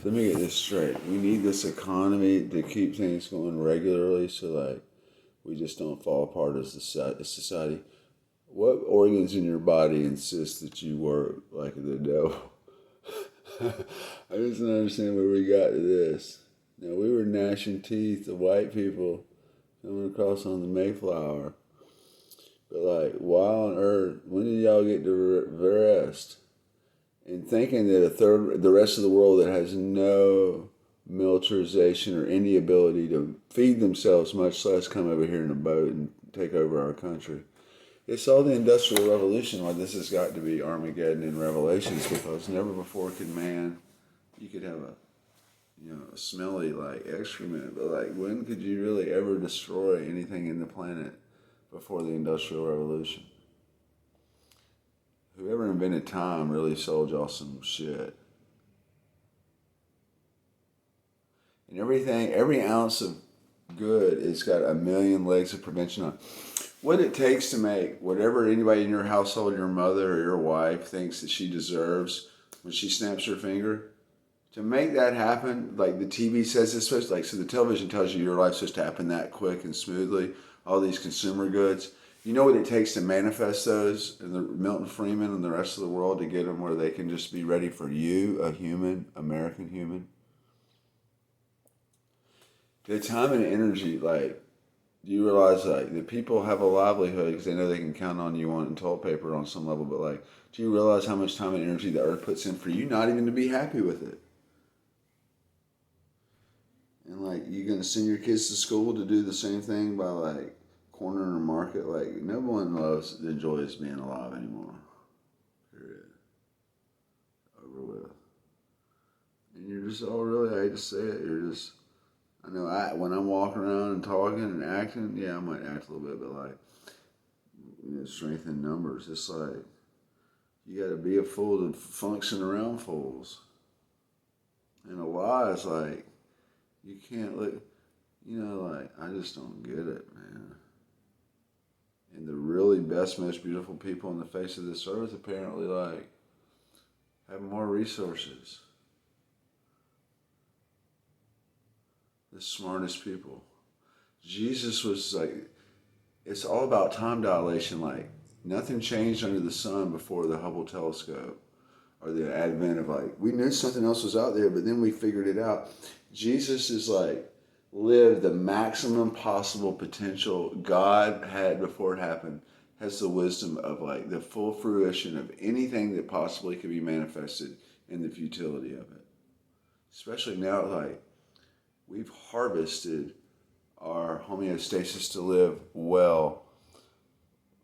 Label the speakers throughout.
Speaker 1: let me get this straight. We need this economy to keep things going regularly, so like we just don't fall apart as a society. What organs in your body insist that you work like the devil? I just don't understand where we got to this. Now, we were gnashing teeth, the white people coming across on the Mayflower. But, like, why on earth, when did y'all get to rest? And thinking that the rest of the world that has no militarization or any ability to feed themselves, much less come over here in a boat and take over our country. It's all the Industrial Revolution. Like, this has got to be Armageddon in Revelations, because never before could man, you could have a smelly like excrement, but like when could you really ever destroy anything in the planet before the Industrial Revolution? Whoever invented time really sold y'all some shit. And everything, every ounce of good, it's got a million legs of prevention on. What it takes to make whatever anybody in your household, your mother or your wife, thinks that she deserves when she snaps her finger, to make that happen, like the TV says it's supposed to, like, so the television tells you your life's supposed to happen that quick and smoothly, all these consumer goods. You know what it takes to manifest those, and the Milton Friedman and the rest of the world, to get them where they can just be ready for you, a human, American human? The time and energy, like, do you realize, like, that people have a livelihood because they know they can count on you on toilet paper on some level, but, like, do you realize how much time and energy the earth puts in for you not even to be happy with it? And, like, you going to send your kids to school to do the same thing by, like, cornering a market? Like, no one enjoys being alive anymore. Period. Over with. And you're just, oh, really, I hate to say it, you're just, I know when I'm walking around and talking and acting, yeah, I might act a little bit, but, like, strength in numbers. It's like, you got to be a fool to function around fools. And a lie is like, you can't look, like, I just don't get it, man. And the really best, most beautiful people on the face of this earth apparently, like, have more resources. The smartest people. Jesus was like, it's all about time dilation. Like, nothing changed under the sun before the Hubble telescope or the advent of, like, we knew something else was out there, but then we figured it out. Jesus is like, lived the maximum possible potential God had before it happened, has the wisdom of, like, the full fruition of anything that possibly could be manifested in the futility of it. Especially now, like, we've harvested our homeostasis to live well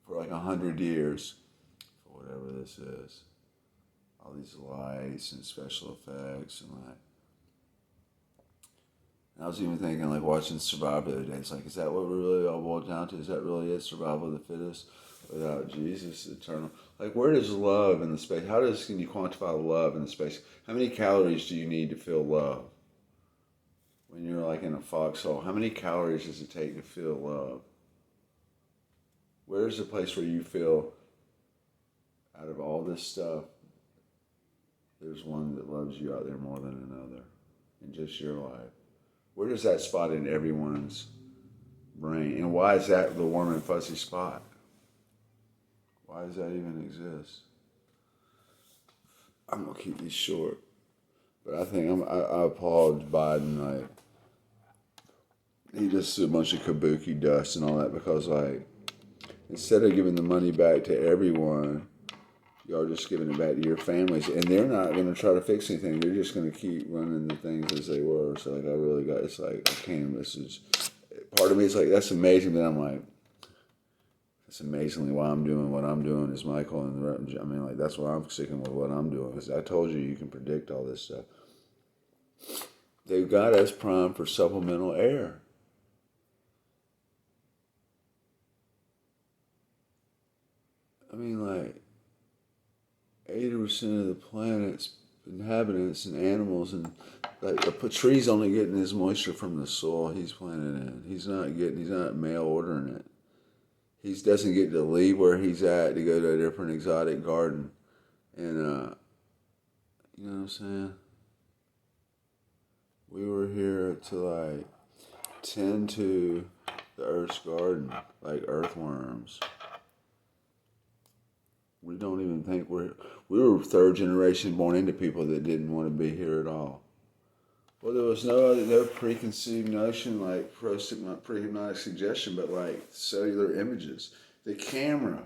Speaker 1: for like 100 years, for whatever this is. All these lights and special effects and, like, I was even thinking, like, watching Survivor the other day. It's like, is that what we're really all boiled down to? Is that really it? Survival of the fittest without Jesus, eternal? Like, where does love in the space? Can you quantify love in the space? How many calories do you need to feel love? When you're, like, in a foxhole, how many calories does it take to feel love? Where's the place where you feel, out of all this stuff, there's one that loves you out there more than another in just your life? Where does that spot in everyone's brain? And why is that the warm and fuzzy spot? Why does that even exist? I'm going to keep these short. But I think I applaud Biden. Like, he just a bunch of kabuki dust and all that, because, like, instead of giving the money back to everyone, y'all just giving it back to your families, and they're not going to try to fix anything. They're just going to keep running the things as they were. So, like, it's like, I can't, this is, part of me is like, that's amazing, but I'm like, that's amazingly why I'm doing what I'm doing, is Michael, and I mean, like, that's why I'm sticking with what I'm doing, because I told you can predict all this stuff. They've got us primed for supplemental air. I mean, like, 80% of the planet's inhabitants and animals, and, like, a tree's only getting his moisture from the soil he's planted in. He's not mail ordering it. He doesn't get to leave where he's at to go to a different exotic garden. And, you know what I'm saying? We were here to like tend to the Earth's garden, like earthworms. We don't even think we were third generation born into people that didn't want to be here at all. Well, there was no preconceived notion like pre-hypnotic suggestion, but like cellular images. The camera,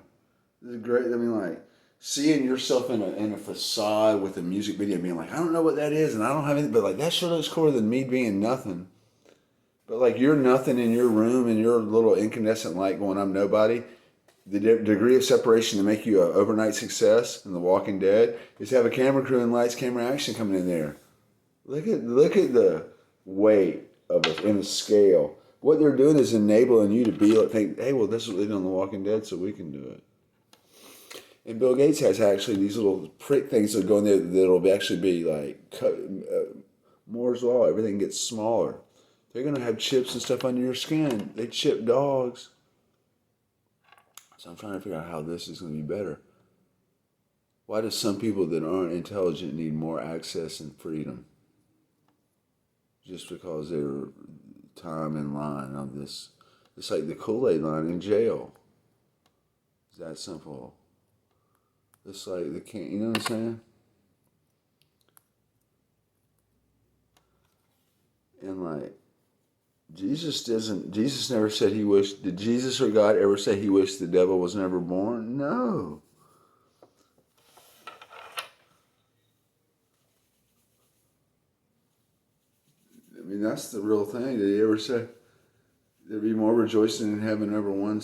Speaker 1: this is great. I mean, like seeing yourself in a facade with a music video, being like, I don't know what that is, and I don't have anything, but like that sure looks cooler than me being nothing. But like you're nothing in your room and your little incandescent light going, I'm nobody. The degree of separation to make you an overnight success in The Walking Dead is to have a camera crew and lights, camera, action coming in there. Look at the weight of it in a scale. What they're doing is enabling you to be like, think, hey, well, this is what they did on The Walking Dead, so we can do it. And Bill Gates has actually these little prick things that go in there that'll actually be like Moore's Law. Everything gets smaller. They're going to have chips and stuff under your skin. They chip dogs. So I'm trying to figure out how this is going to be better. Why do some people that aren't intelligent need more access and freedom? Just because they're time in line on this. It's like the Kool-Aid line in jail. It's that simple. It's like the can't, you know what I'm saying? And like, Jesus never said he wished, did Jesus or God ever say he wished the devil was never born? No. I mean, that's the real thing. Did he ever say there'd be more rejoicing in heaven over one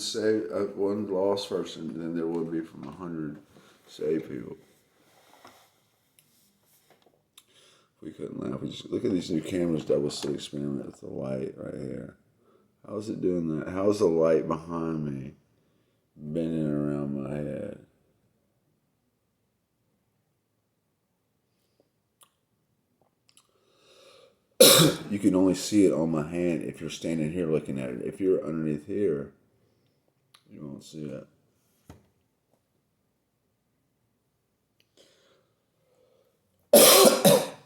Speaker 1: lost person than there would be from 100 saved people? We couldn't laugh. We just look at these new cameras, double slit experiment with the light right here. How's it doing that? How's the light behind me bending around my head? You can only see it on my hand if you're standing here looking at it. If you're underneath here, you won't see it.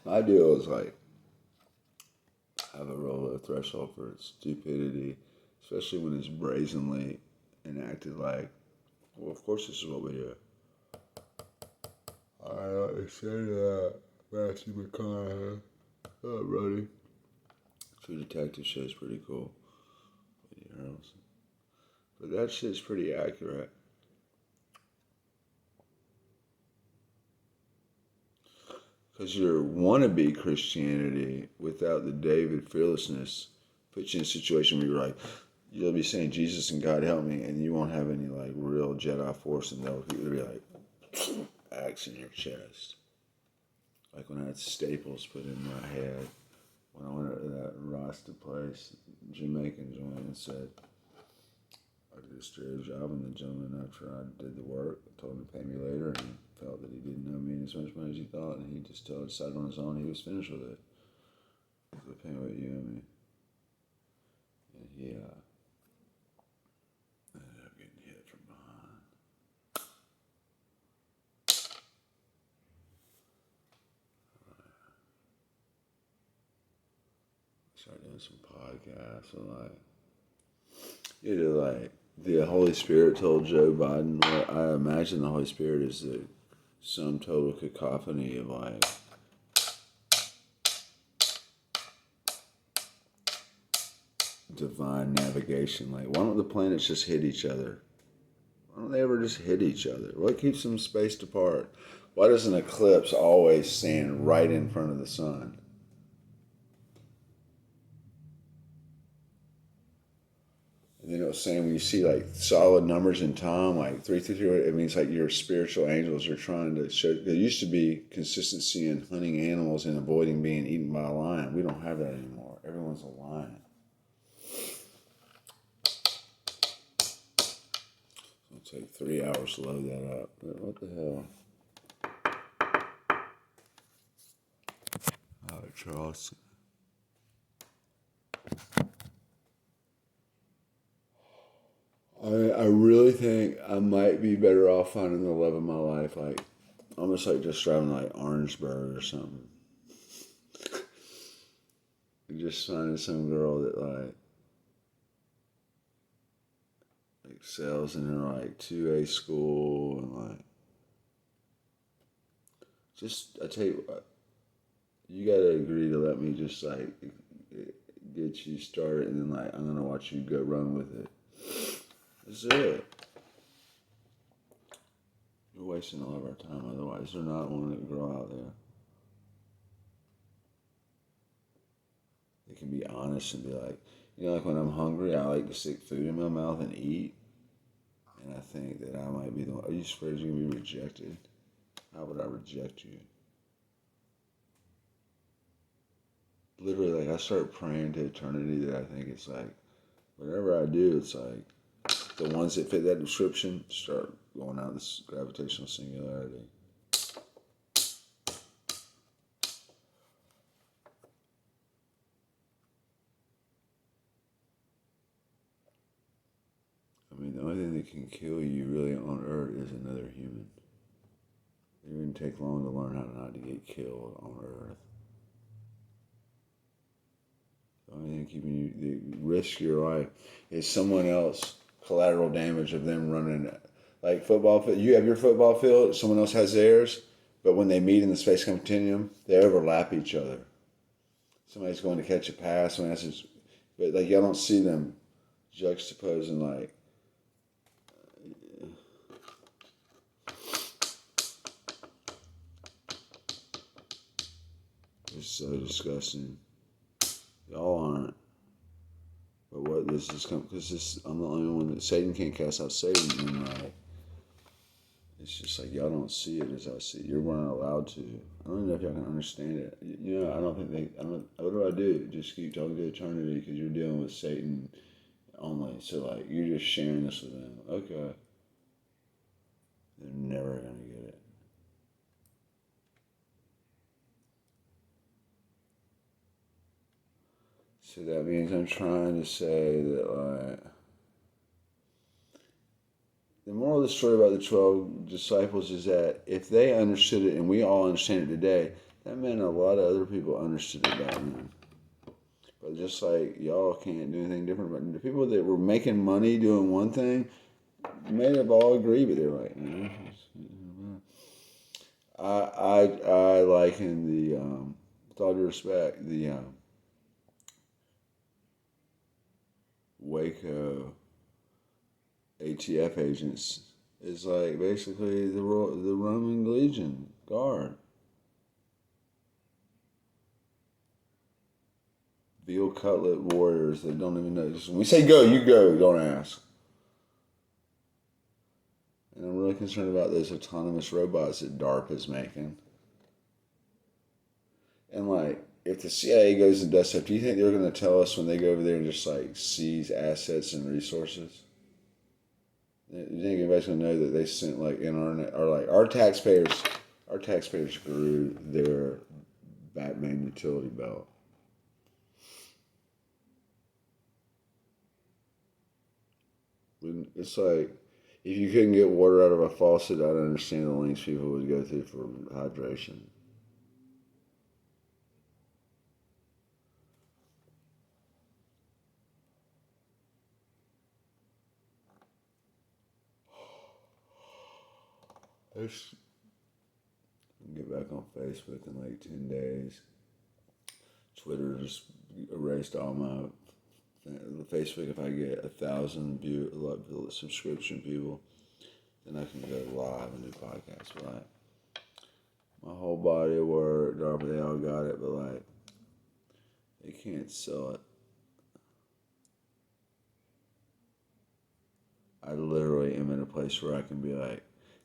Speaker 1: My deal is like, I have a real low threshold for stupidity, especially when it's brazenly enacted like, well, of course this is what we do. I like to say that. Matthew McConaughey. Oh, Brody. True Detective show is pretty cool. But that shit's pretty accurate. Because your wannabe Christianity without the David fearlessness puts you in a situation where you're like, you'll be saying, Jesus and God help me, and you won't have any like real Jedi force, and they'll be like, axe in your chest. Like when I had staples put in my head when I went to that Rasta place, Jamaican joint, and said, I did a straight job, and the gentleman after I did the work told him to pay me later, and he felt that he didn't know me as much money as he thought, and he just decided on his own he was finished with it. So pay what you owe me. And he ended up getting hit from behind. Started doing some podcasts and like the Holy Spirit told Joe Biden. Well, I imagine the Holy Spirit is the sum total cacophony of like divine navigation. Like, why don't the planets just hit each other? Why don't they ever just hit each other? What keeps them spaced apart? Why does an eclipse always stand right in front of the sun? And then it was saying when you see like solid numbers in time, like 333, it means like your spiritual angels are trying to show. There used to be consistency in hunting animals and avoiding being eaten by a lion. We don't have that anymore. Everyone's a lion. It'll take 3 hours to load that up. But what the hell? Charleston. I really think I might be better off finding the love of my life, like almost like just driving like Orangeburg or something. and just finding some girl that like excels in her like 2A school and like just I tell you what, you gotta agree to let me just like get you started and then like I'm gonna watch you go run with it. That's it. You're wasting all of our time otherwise. They're not wanting to grow out there. They can be honest and be like, like when I'm hungry, I like to stick food in my mouth and eat. And I think that I might be the one. Are you afraid you're going to be rejected? How would I reject you? Literally, like, I start praying to eternity that I think it's like, whatever I do, it's like, the ones that fit that description start going out this gravitational singularity. I mean, the only thing that can kill you really on Earth is another human. It wouldn't take long to learn how not to get killed on Earth. The only thing keeping you, risk your life is someone else, collateral damage of them running. Like football, you have your football field, someone else has theirs, but when they meet in the space continuum, they overlap each other. Somebody's going to catch a pass, someone else is, but like y'all don't see them juxtaposing like. It's so disgusting. Y'all aren't. But what this is because I'm the only one that Satan can't cast out Satan, and like it's just like y'all don't see it as I see it. You weren't allowed to. I don't know if y'all can understand it. I don't think they. I don't. What do I do? Just keep talking to eternity because you're dealing with Satan only. So like you're just sharing this with them. Okay. They're never gonna get it. So that means I'm trying to say that like. The moral of the story about the 12 disciples is that if they understood it, and we all understand it today, that meant a lot of other people understood it back then. But just like y'all can't do anything different, but the people that were making money doing one thing may have all agreed, but they're like, I liken the, with all due respect, the Waco ATF agents is like basically the Roman Legion Guard. Veal cutlet warriors that don't even know. Just when we say go, you go. Don't ask. And I'm really concerned about those autonomous robots that DARPA is making. And like, if the CIA goes and does stuff, do you think they're going to tell us when they go over there and just like seize assets and resources? You think anybody's going to know that they sent like internet or like our taxpayers grew their Batman utility belt. It's like if you couldn't get water out of a faucet, I'd understand the lengths people would go through for hydration. Let's get back on Facebook in like 10 days. Twitter just erased all my Facebook. If I get 1,000 subscription people, then I can go live and do podcasts. But like, my whole body of work, they all got it, but like, they can't sell it. I literally am in a place where I can be like,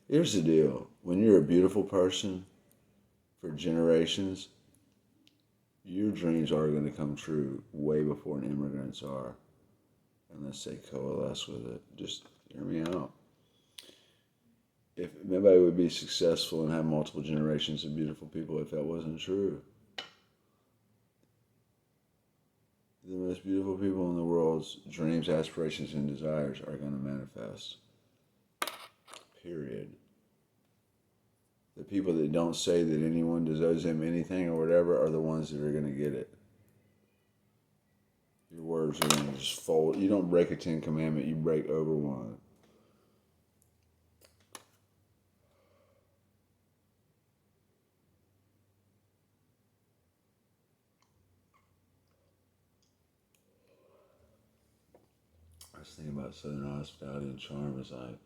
Speaker 1: here's the deal. When you're a beautiful person for generations, your dreams are going to come true way before an immigrants are, unless they coalesce with it. Just hear me out. If nobody would be successful and have multiple generations of beautiful people if that wasn't true. The most beautiful people in the world's dreams, aspirations, and desires are going to manifest. Period. The people that don't say that anyone deserves them anything or whatever are the ones that are going to get it. words are going to just fold. You don't break a 10 commandment, you break over one. I was thinking about Southern hospitality and charm is like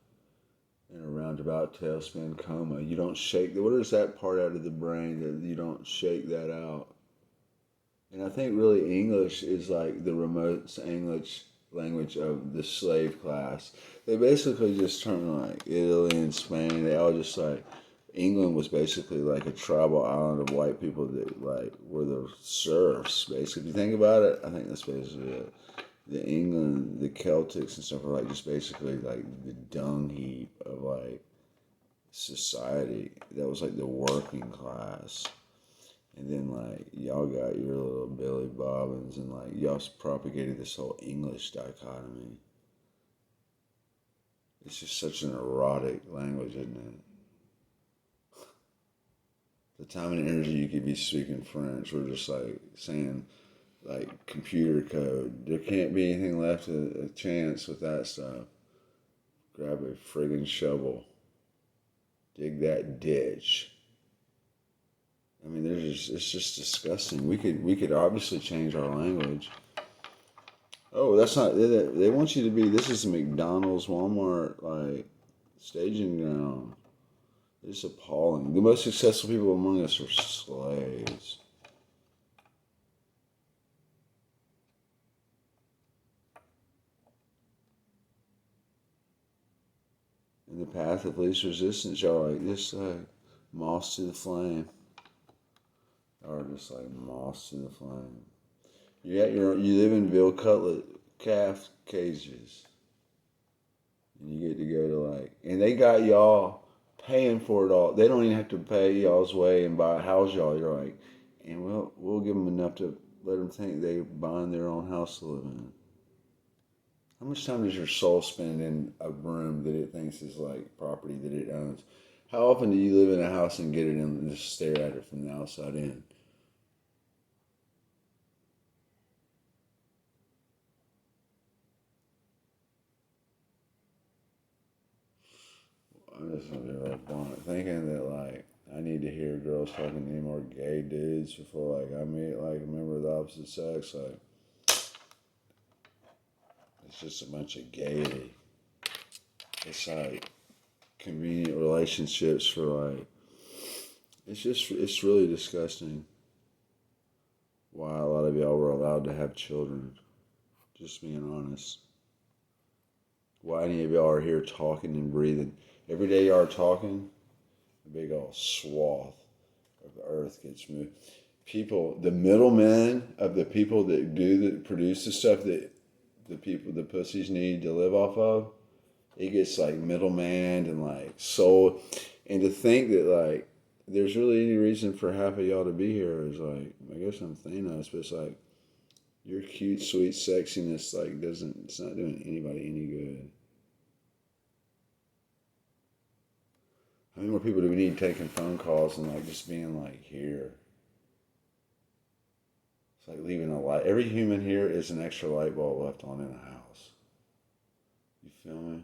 Speaker 1: in a roundabout tailspin coma. You don't shake. What is that part out of the brain that you don't shake that out? And I think really English is like the remote English language of the slave class. They basically just turned like Italy and Spain. They all just like England was basically like a tribal island of white people that like were the serfs. Basically, if you think about it, I think that's basically it. The England, the Celtics and stuff are like just basically like the dung heap of like society. That was like the working class. And then like y'all got your little Billy Bobbins and like y'all propagated this whole English dichotomy. It's just such an erotic language, isn't it? The time and energy you could be speaking French or just like saying like computer code. There can't be anything left a chance with that stuff. Grab a friggin' shovel. Dig that ditch. I mean, it's just disgusting. We could obviously change our language. Oh, that's not. They want you to be. This is a McDonald's, Walmart, like staging ground. It's appalling. The most successful people among us are slaves. In the path of least resistance, y'all like this, moss to the flame, or just like moss to the flame. You live in Bill Cutlet calf cages, and you get to go to like, and they got y'all paying for it all. They don't even have to pay y'all's way and buy a house, y'all. You're like, and we'll give them enough to let them think they're buying their own house to live in. How much time does your soul spend in a room that it thinks is like property that it owns? How often do you live in a house and get it in and just stare at it from the outside in? I'm just gonna be real blunt, thinking that like I need to hear girls talking to any more gay dudes before like I meet like a member of the opposite sex. Like it's just a bunch of gaiety. It's like convenient relationships for like it's really disgusting why a lot of y'all were allowed to have children. Just being honest. Why any of y'all are here talking and breathing. Every day y'all are talking, a big old swath of the earth gets moved. People, the middlemen of the people that produce the stuff that the pussies need to live off of, it gets like middleman and like sold. And to think that like there's really any reason for half of y'all to be here is like, I guess I'm Thanos, but it's like your cute, sweet sexiness like it's not doing anybody any good. How many more people do we need taking phone calls and like just being like here? It's like leaving a light. Every human here is an extra light bulb left on in a house. You feel me?